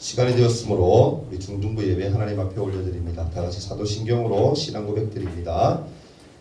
시간이 되었으므로 우리 중등부 예배 하나님 앞에 올려드립니다. 다같이 사도신경으로 신앙 고백드립니다.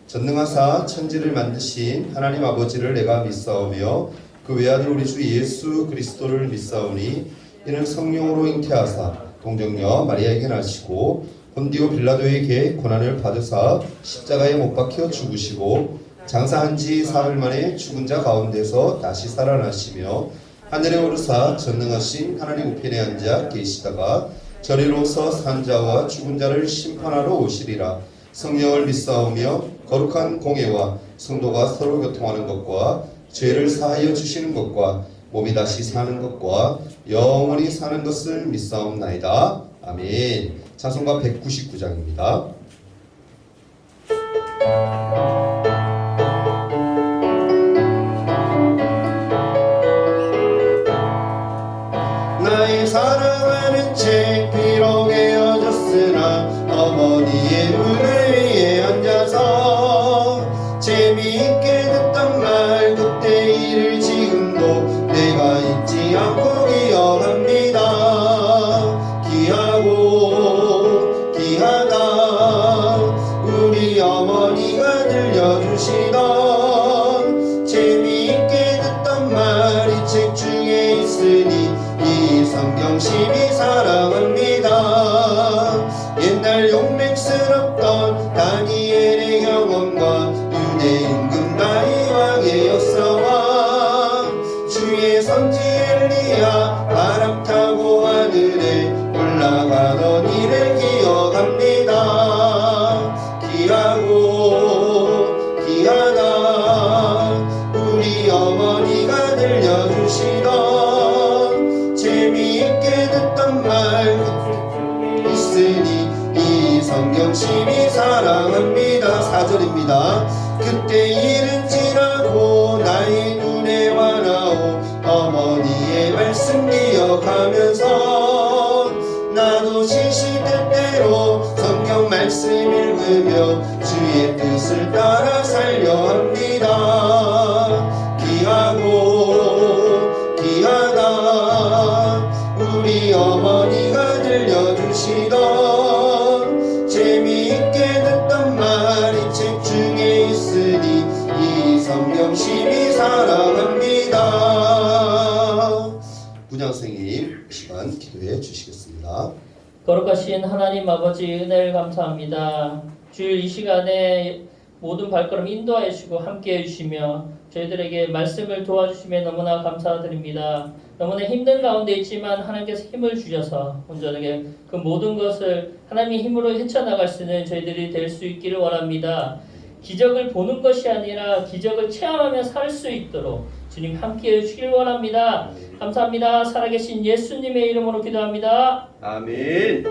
전능하사 천지를 만드신 하나님 아버지를 내가 믿사오며 그 외아들 우리 주 예수 그리스도를 믿사오니 이는 성령으로 잉태하사 동정녀 마리아에게 나시고 본디오 빌라도에게 고난을 받으사 십자가에 못 박혀 죽으시고 장사한 지 사흘 만에 죽은 자 가운데서 다시 살아나시며 하늘에 오르사 전능하신 하나님 우편에 앉아 계시다가 저리로서 산 자와 죽은 자를 심판하러 오시리라. 성령을 믿사오며 거룩한 공예와 성도가 서로 교통하는 것과 죄를 사하여 주시는 것과 몸이 다시 사는 것과 영원히 사는 것을 믿사옵나이다. 아멘. 찬송가 199장입니다. 나의 사랑하는 책 비록 헤어졌으나 어머니의 문을 위에 앉아서 재미있게 듣던 말 그때 일을 지금도 내가 잊지 않고 기억합니다. 귀하고 귀하다 우리 어머니가 들려주시던 재미있게 듣던 말 이 책 중에 있으니 이 성경심이 사랑합니다. 옛날 용맹스럽던 다니엘의 경험과 유대 임금 다윗 왕의 역사와 주의 선지 엘리야 바람 타고 하늘에 올라가던 일을 기억합니다. 귀하고 귀하다 우리 어머니가 들려주시던 재미있게 듣던 말 있으니 이 성경심이 사랑합니다. 4절입니다. 그때 일은 지나고 나의 눈에 와나오 어머니의 말씀 기억하면서 나도 시시때때로 성경 말씀 읽으며 주의 뜻을 따라 살려 합니다. 귀하고 귀하다 우리 어머니가 들려주시던 재미있게 듣던 말 이 책 중에 있으니 이 성경심이 사랑합니다. 분양생님 시간 기도해 주시겠습니다. 거룩하신 하나님 아버지 은혜를 감사합니다. 주일 이 시간에 모든 발걸음 인도하여 주시고 함께해 주시며 저희들에게 말씀을 도와주시며 너무나 감사드립니다. 너무나 힘든 가운데 있지만 하나님께서 힘을 주셔서 온전하게 그 모든 것을 하나님의 힘으로 헤쳐나갈 수 있는 저희들이 될 수 있기를 원합니다. 기적을 보는 것이 아니라 기적을 체험하며 살 수 있도록 주님 함께해 주시길 원합니다. 감사합니다. 살아계신 예수님의 이름으로 기도합니다. 아멘.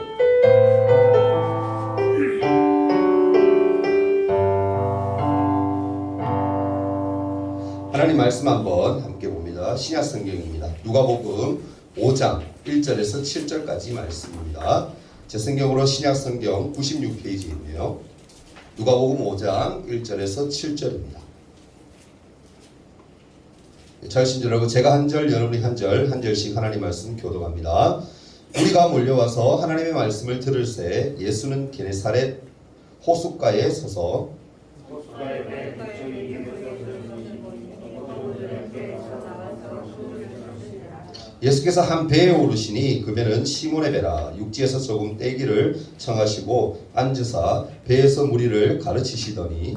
하나님 말씀 한번 함께 봅니다. 신약 성경입니다. 누가복음 5장 1절에서 7절까지 말씀입니다. 제 성경으로 신약 성경 96페이지에 있네요. 누가복음 5장 1절에서 7절입니다. 자유신절하고 제가 한 절, 여러분이 한 절, 한 절씩 하나님 말씀 교독합니다. 우리가 몰려와서 하나님의 말씀을 들을새 예수는 게네사렛 호숫가에 서서 예수께서 한 배에 오르시니 그 배는 시몬의 배라. 육지에서 조금 떼기를 청하시고 앉으사 배에서 무리를 가르치시더니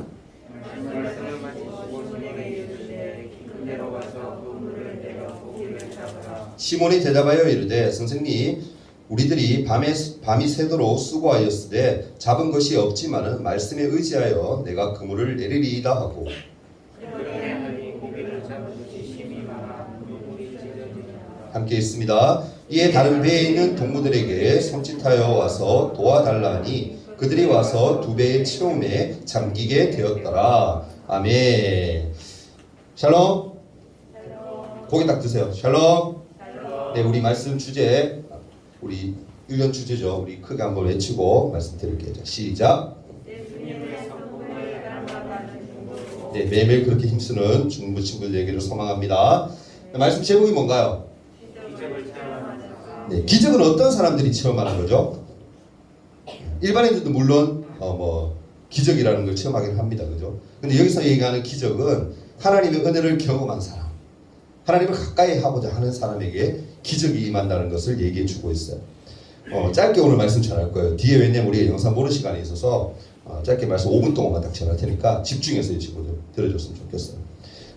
시몬이 대답하여 이르되 선생님 우리들이 밤이 새도록 수고하였으되 잡은 것이 없지만은 말씀에 의지하여 내가 그물을 내리리이다 하고 함께 있습니다. 이에 다른 배에 있는 동무들에게 손짓하여 와서 도와달라니 그들이 와서 두 배의 체험에 잠기게 되었더라. 아멘. 샬롬. 고개 딱 드세요. 샬롬. 네, 우리 말씀 주제, 우리 1년 주제죠. 우리 크게 한번 외치고 말씀드릴게요. 시작. 네, 매일매일 그렇게 힘쓰는 중부 친구들 되기를 소망합니다. 말씀 제목이 뭔가요? 네, 기적은 어떤 사람들이 체험하는 거죠? 일반인들도 물론 기적이라는 걸 체험하긴 합니다. 그죠? 근데 여기서 얘기하는 기적은 하나님의 은혜를 경험한 사람, 하나님을 가까이 하고자 하는 사람에게 기적이 임한다는 것을 얘기해 주고 있어요. 짧게 오늘 말씀 전할 거예요. 뒤에 왜냐면 우리가 영상 보는 시간이 있어서 짧게 말씀 5분 동안만 딱 전할 테니까 집중해서 이 친구들 들어줬으면 좋겠어요.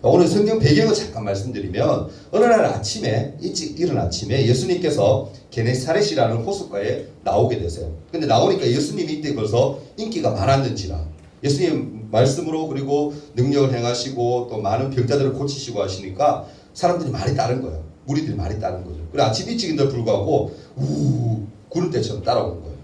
오늘 성경 배경을 잠깐 말씀드리면 어느 날 아침에 일찍 일어난 아침에 예수님께서 게네사렛이라는 호숫가에 나오게 되세요. 근데 나오니까 예수님이 이때 벌써 인기가 많았는지라 예수님 말씀으로 그리고 능력을 행하시고 또 많은 병자들을 고치시고 하시니까 사람들이 많이 따른 거예요. 무리들이 많이 따른 거죠. 그리고 아침 일찍인데도 불구하고 구름대처럼 따라오는 거예요.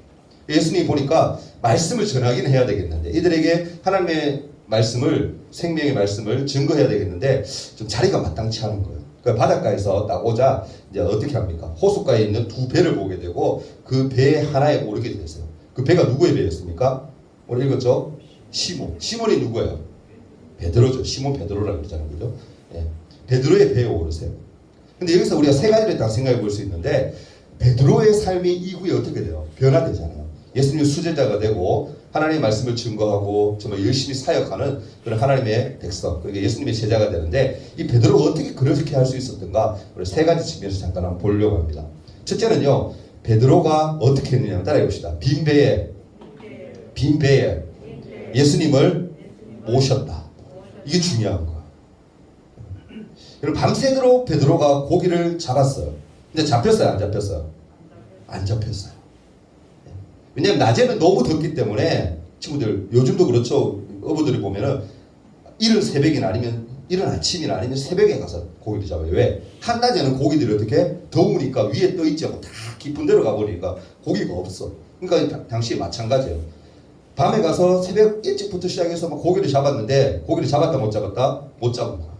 예수님이 보니까 말씀을 전하기는 해야 되겠는데 이들에게 하나님의 말씀을 생명의 말씀을 증거해야 되겠는데 좀 자리가 마땅치 않은 거예요. 그 바닷가에서 딱 오자 이제 어떻게 합니까? 호숫가에 있는 두 배를 보게 되고 그 배 하나에 오르게 됐어요. 그 배가 누구의 배였습니까? 오늘 읽었죠? 시몬이 누구예요? 베드로죠. 시몬 베드로라고 그러잖아요. 그죠? 예. 베드로의 배에 오르세요. 근데 여기서 우리가 세 가지를 딱 생각해 볼 수 있는데 베드로의 삶이 이후에 어떻게 돼요? 변화되잖아요. 예수님의 수제자가 되고 하나님의 말씀을 증거하고 정말 열심히 사역하는 그런 하나님의 백성, 그러니까 예수님의 제자가 되는데 이 베드로가 어떻게 그렇게 할 수 있었던가 우리 세 가지 측면에서 잠깐 한번 보려고 합니다. 첫째는요, 베드로가 어떻게 했느냐 따라해 봅시다. 빈 배에 예수님을 모셨다. 이게 중요한 거야. 여러분 밤새도록 베드로가 고기를 잡았어요. 근데 잡혔어요, 안 잡혔어요? 안 잡혔어요. 왜냐하면 낮에는 너무 덥기 때문에 친구들 요즘도 그렇죠. 어부들이 보면은 이른 새벽이나 아니면 이른 아침이나 아니면 새벽에 가서 고기를 잡아요. 왜? 한낮에는 고기들이 어떻게 더우니까 위에 떠 있지 않고 다 깊은 데로 가버리니까 고기가 없어. 그러니까 당시에 마찬가지예요. 밤에 가서 새벽 일찍부터 시작해서 막 고기를 잡았는데 고기를 잡았다 못 잡았다? 못 잡은 거야.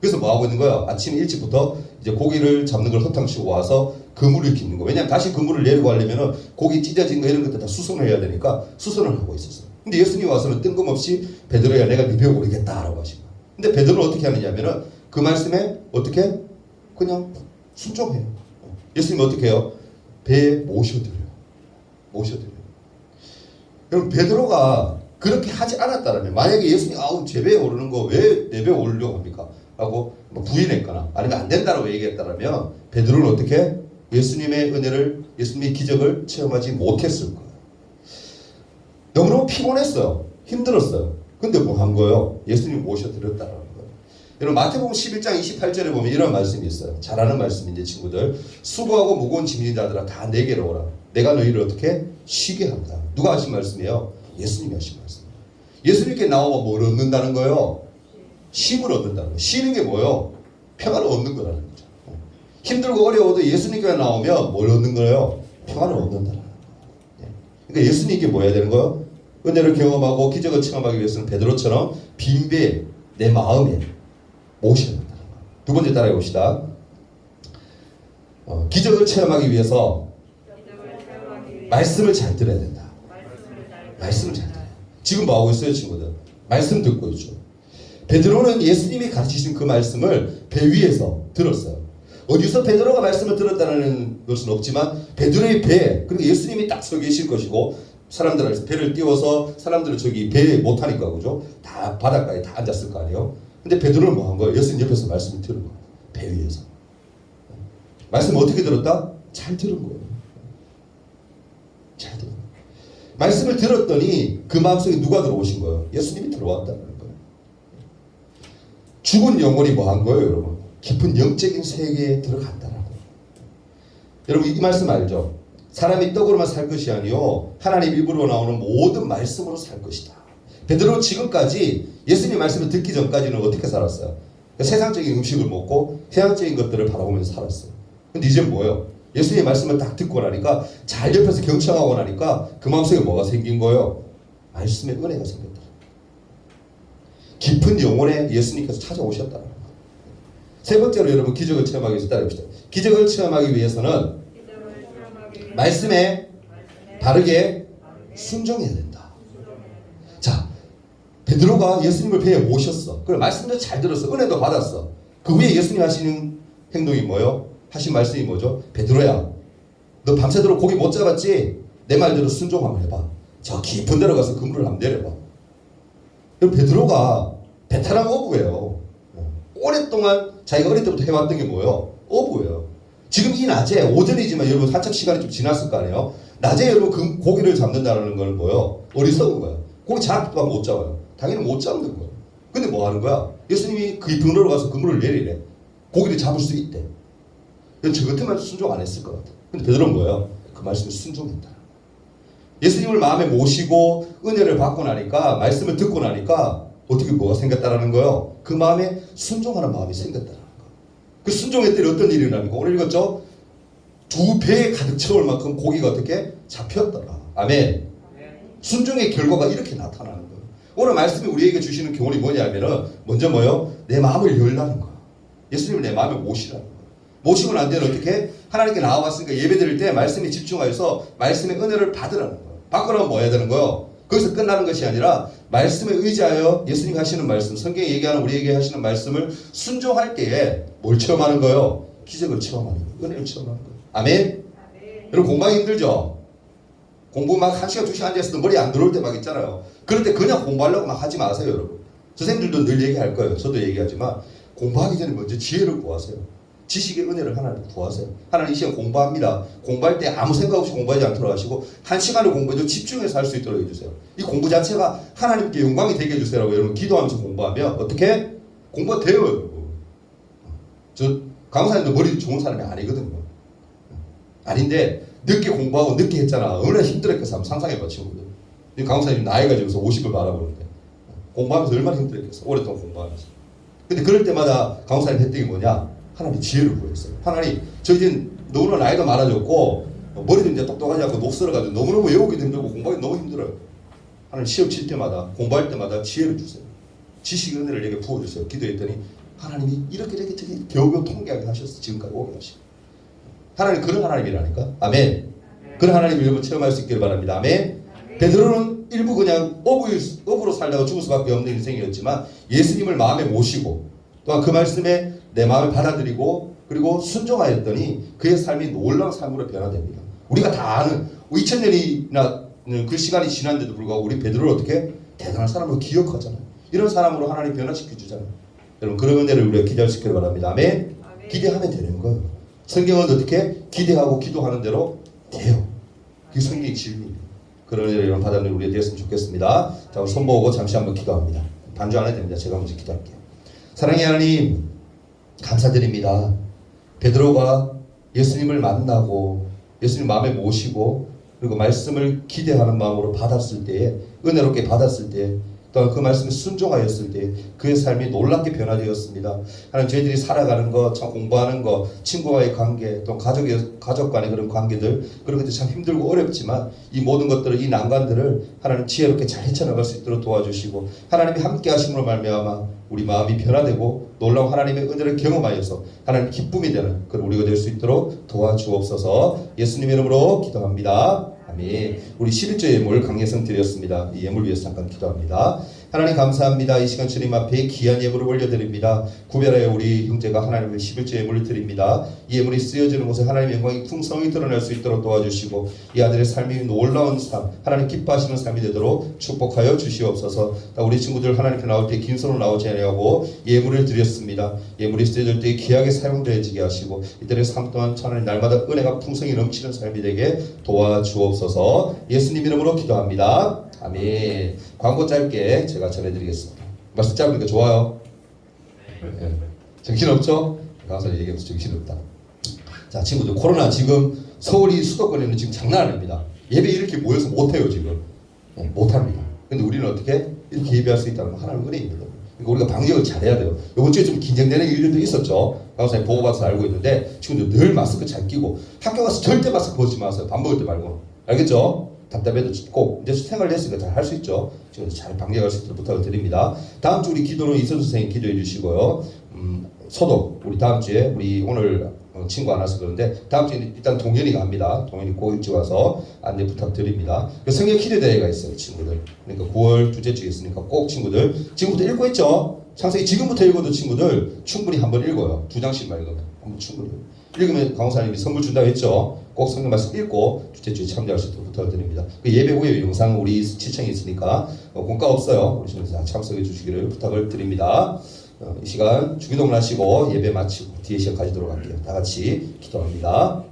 그래서 뭐 하고 있는 거야? 아침 일찍부터 이제 고기를 잡는 걸 허탕치고 와서 그물을 깁는 거. 왜냐면 다시 그물을 내리고 하려면은 고기 찢어진 거 이런 것들 다 수선을 해야 되니까 수선을 하고 있었어요. 근데 예수님이 와서는 뜬금없이 베드로야 내가 네 배 오르겠다라고 하신 거야. 근데 베드로는 어떻게 하느냐면은 그 말씀에 어떻게 그냥 순종해요. 예수님이 어떻게 해요? 배에 모셔드려요. 여러분 베드로가 그렇게 하지 않았다면 만약에 예수님이 제 배에 오르는 거 왜 내 배에 오르려고 합니까? 라고 부인했거나 아니면 안 된다라고 얘기했다면 베드로는 어떻게 예수님의 은혜를 예수님의 기적을 체험하지 못했을 거예요. 너무너무 피곤했어요. 힘들었어요. 근데 뭐 한 거예요? 예수님 모셔드렸다라는 거예요. 여러분 마태복음 11장 28절에 보면 이런 말씀이 있어요. 잘 아는 말씀인데 친구들 수고하고 무거운 짐진 자들아 다 내게로 오라. 내가 너희를 어떻게 쉬게 한다. 누가 하신 말씀이에요? 예수님이 하신 말씀. 예수님께 나오면 뭘 얻는다는 거예요? 쉼을 얻는다는 거예요. 쉬는 게 뭐예요? 평안을 얻는 거라는 거죠. 힘들고 어려워도 예수님께 나오면 뭘 얻는 거예요? 평안을 얻는다는 거예요. 그러니까 예수님께 뭐 해야 되는 거예요? 은혜를 경험하고 기적을 체험하기 위해서는 베드로처럼 빈배에 내 마음에 모셔야 된다는 거예요. 두 번째 따라해 봅시다. 기적을 체험하기 위해서 말씀을 잘 들어야 된다. 말씀을 잘 들어야. 지금 뭐 하고 있어요, 친구들? 말씀 듣고 있죠. 베드로는 예수님이 가르치신 그 말씀을 배 위에서 들었어요. 어디서 베드로가 말씀을 들었다는 것은 없지만 베드로의 배, 그리고 예수님이 딱 서 계실 것이고 사람들을 배를 띄워서 사람들을 저기 배에 못 타니까 그죠? 다 바닷가에 다 앉았을 거 아니에요. 근데 베드로는 뭐 한 거예요? 예수님 옆에서 말씀을 들은 거예요. 배 위에서. 말씀 어떻게 들었다? 잘 들은 거예요. 잘 들은 거예요. 말씀을 들었더니 그 마음속에 누가 들어오신 거예요? 예수님이 들어왔다는 거예요. 죽은 영혼이 뭐 한 거예요, 여러분? 깊은 영적인 세계에 들어갔다라고. 여러분 이 말씀 알죠? 사람이 떡으로만 살 것이 아니요 하나님 입으로 나오는 모든 말씀으로 살 것이다. 베드로 지금까지 예수님 말씀을 듣기 전까지는 어떻게 살았어요? 세상적인 음식을 먹고 세상적인 것들을 바라보면서 살았어요. 근데 이제 뭐예요? 예수님의 말씀을 딱 듣고 나니까 잘 옆에서 경청하고 나니까 그 마음속에 뭐가 생긴 거예요? 말씀의 은혜가 생겼다. 깊은 영혼에 예수님께서 찾아오셨다는 거예요. 세 번째로 여러분 기적을 체험하기 위해서 따라합시다. 기적을 체험하기 위해서는 말씀에 바르게 순종해야 된다. 자, 베드로가 예수님을 배에 모셨어. 그래 말씀도 잘 들었어. 은혜도 받았어. 그 후에 예수님 하시는 행동이 뭐예요? 하신 말씀이 뭐죠? 베드로야, 너 밤새도록 고기 못 잡았지? 내 말대로 순종 한번 해봐. 저 깊은 데로 가서 그물을 한번 내려봐. 그럼 베드로가 베테랑 어부예요. 오랫동안 자기가 어릴 때부터 해왔던 게 뭐예요? 어부예요. 지금 이 낮에 오전이지만 여러분 한참 시간이 좀 지났을 거 아니에요? 낮에 여러분 그 고기를 잡는다는 건 뭐예요? 어리석은 거야. 고기 잡아도 못 잡아요. 당연히 못 잡는 거예요. 근데 뭐 하는 거야? 예수님이 그 깊은 데로 가서 그물을 내리래. 고기를 잡을 수 있대. 저 같으면 순종 안 했을 것 같아. 근데 베드로는 뭐예요? 그 말씀에 순종했다. 예수님을 마음에 모시고 은혜를 받고 나니까, 말씀을 듣고 나니까 어떻게 뭐가 생겼다라는 거예요? 그 마음에 순종하는 마음이 생겼다라는 거예요. 그 순종했더니 어떤 일이 일어납니까? 오늘 읽었죠? 2배에 가득 채울 만큼 고기가 어떻게 잡혔더라. 아멘. 순종의 결과가 이렇게 나타나는 거예요. 오늘 말씀이 우리에게 주시는 교훈이 뭐냐면은 먼저 뭐요? 내 마음을 열라는 거예요. 예수님을 내 마음에 모시라는 거예요. 모시고 난 뒤에는 어떻게? 하나님께 나와봤으니까 예배 드릴 때 말씀에 집중하여서 말씀의 은혜를 받으라는 거예요. 받고 나면 뭐 해야 되는 거예요? 거기서 끝나는 것이 아니라 말씀에 의지하여 예수님이 하시는 말씀, 성경에 얘기하는 우리에게 하시는 말씀을 순종할 때에 뭘 체험하는 거예요? 기적을 체험하는 거예요. 은혜를 체험하는 거예요. 아멘? 여러분 공부하기 힘들죠? 공부 막 1시간, 2시간 앉아있어도 머리 안 들어올 때 막 있잖아요. 그럴 때 그냥 공부하려고 막 하지 마세요, 여러분. 선생님들도 늘 얘기할 거예요. 저도 얘기하지만 공부하기 전에 먼저 지혜를 구하세요. 지식의 은혜를 하나님 구하세요. 하나님 이 시간 공부합니다. 공부할 때 아무 생각 없이 공부하지 않도록 하시고 1시간을 공부해도 집중해서 할 수 있도록 해주세요. 이 공부 자체가 하나님께 영광이 되게 해주세요라고 여러분 기도하면서 공부하면 어떻게? 공부가 돼요, 여러분. 저 강사님도 머리 좋은 사람이 아니거든요. 아닌데 늦게 공부하고 늦게 했잖아. 얼마나 힘들었겠어 한번 상상해봐 친구들. 강사님 나이가 지금서 50을 바라보는데 공부하면서 얼마나 힘들었겠어. 오랫동안 공부하면서. 근데 그럴 때마다 강사님 했던 게 뭐냐? 하나님 지혜를 구했어요. 하나님 저 이제 너무나 나이도 많아졌고 머리도 이제 똑똑하지 않고 녹슬어가지고 너무너무 외우기도 힘들고 공부하기 너무 힘들어요. 하나님 시험 칠 때마다 공부할 때마다 지혜를 주세요. 지식의 은혜를 내게 부어주세요. 기도했더니 하나님이 이렇게 겨우겨우 통쾌하게 하셨어. 지금까지 오게 하시고. 하나님 그런 하나님이라니까. 아멘. 그런 하나님을 여러분 체험할 수 있기를 바랍니다. 아멘. 베드로는 일부 그냥 어부로 살다가 죽을 수밖에 없는 인생이었지만 예수님을 마음에 모시고 또한 그 말씀에 내 마음을 받아들이고 그리고 순종하였더니 그의 삶이 놀라운 삶으로 변화됩니다. 우리가 다 아는 2000년이나 그 시간이 지났는데도 불구하고 우리 베드로를 어떻게 대단한 사람으로 기억하잖아요. 이런 사람으로 하나님 변화시켜 주잖아요. 여러분 그런 은혜를 우리가 기대하시기를 바랍니다. 아멘. 기대하면 되는 거예요. 성경은 어떻게 기대하고 기도하는 대로 돼요. 그게 성경의 진리입니다. 그런 은혜를 여러분 받아들이는 우리가 되었으면 좋겠습니다. 자, 손 모으고 잠시 한번 기도합니다. 반주 안 해도 됩니다. 제가 먼저 기도할게요. 사랑의 하나님 감사드립니다. 베드로가 예수님을 만나고 예수님 마음에 모시고 그리고 말씀을 기대하는 마음으로 받았을 때에 은혜롭게 받았을 때 또한 그 말씀에 순종하였을 때 그의 삶이 놀랍게 변화되었습니다. 하나님 저희들이 살아가는 것, 참 공부하는 것, 친구와의 관계, 또 가족 간의 그런 관계들 그런 것들 참 힘들고 어렵지만 이 모든 것들을 이 난관들을 하나님 지혜롭게 잘 헤쳐나갈 수 있도록 도와주시고 하나님이 함께 하심으로 말미암아 우리 마음이 변화되고 놀라운 하나님의 은혜를 경험하여서 하나님 기쁨이 되는 그런 우리가 될 수 있도록 도와주옵소서. 예수님 이름으로 기도합니다. 아멘. 우리 11조 예물 강예성 드렸습니다. 이 예물 위해서 잠깐 기도합니다. 하나님 감사합니다. 이 시간 주님 앞에 귀한 예물을 올려드립니다. 구별하여 우리 형제가 하나님의 11조 예물을 드립니다. 이 예물이 쓰여지는 곳에 하나님의 영광이 풍성히 드러날 수 있도록 도와주시고 이 아들의 삶이 놀라운 삶, 하나님 기뻐하시는 삶이 되도록 축복하여 주시옵소서. 우리 친구들 하나님께 나올 때 긴 손으로 나오지 아니하고 예물을 드렸습니다. 예물이 쓰여질 때 귀하게 사용되어지게 하시고 이들의 삶 또한 하나님 날마다 은혜가 풍성히 넘치는 삶이 되게 도와주옵소서. 예수님 이름으로 기도합니다. 아멘. 광고 짧게 제가 전해드리겠습니다. 말씀 짧으니까 좋아요. 네. 정신없죠? 강사님 얘기하면서 정신없다. 자 친구들 코로나 지금 서울이 수도권에는 지금 장난 아닙니다. 예배 이렇게 모여서 못해요 지금. 못합니다. 근데 우리는 어떻게 이렇게 예배할 수 있다는 건 하나님의 은혜입니다. 그러니까 우리가 방역을 잘해야 돼요. 이번 주에 좀 긴장되는 일들도 있었죠. 강사님 보고받아서 알고 있는데 친구들 늘 마스크 잘 끼고 학교 가서 절대 마스크 벗지 마세요. 밥 먹을 때 말고. 알겠죠? 답답해도 꼭 이제 생활을 했으니까 잘 할 수 있죠. 지금 잘 방역할 수 있도록 부탁을 드립니다. 다음 주 우리 기도는 이선수 선생님 기도해 주시고요. 소독 우리 다음 주에 우리 오늘 친구 안 와서 그런데 다음 주에 일단 동현이가 합니다. 동현이 꼭 일찍 와서 안내 부탁드립니다. 성경 기도 대회가 있어요, 친구들. 그러니까 9월 둘째 주에 있으니까 꼭 친구들 지금부터 읽고 있죠. 창세기 지금부터 읽어도 친구들 충분히 한번 읽어요. 2장씩만 읽으면 한번 충분히 읽으면 강사님이 선물 준다고 했죠. 꼭 성경 말씀 읽고 주제주에 참여할 수 있도록 부탁드립니다. 그 예배 후에 영상 우리 시청에 있으니까 공과 없어요. 오시면서 참석해 주시기를 부탁을 드립니다. 이 시간 주기도문 하시고 예배 마치고 뒤에 시간 가지도록 할게요. 다 같이 기도합니다.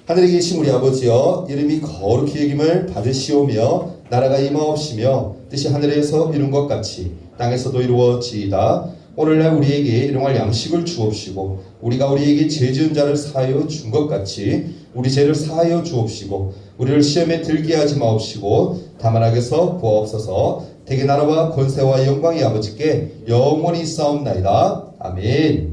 하늘에 계신 우리 아버지여, 이름이 거룩히 여김을 받으시오며 나라가 임하옵시며 뜻이 하늘에서 이룬 것 같이 땅에서도 이루어지이다. 오늘날 우리에게 일용할 양식을 주옵시고 우리가 우리에게 죄 지은 자를 사하여 준 것 같이 우리 죄를 사하여 주옵시고 우리를 시험에 들게 하지 마옵시고 다만 악에서 구하옵소서. 대개 나라와 권세와 영광이 아버지께 영원히 있사옵나이다. 아멘.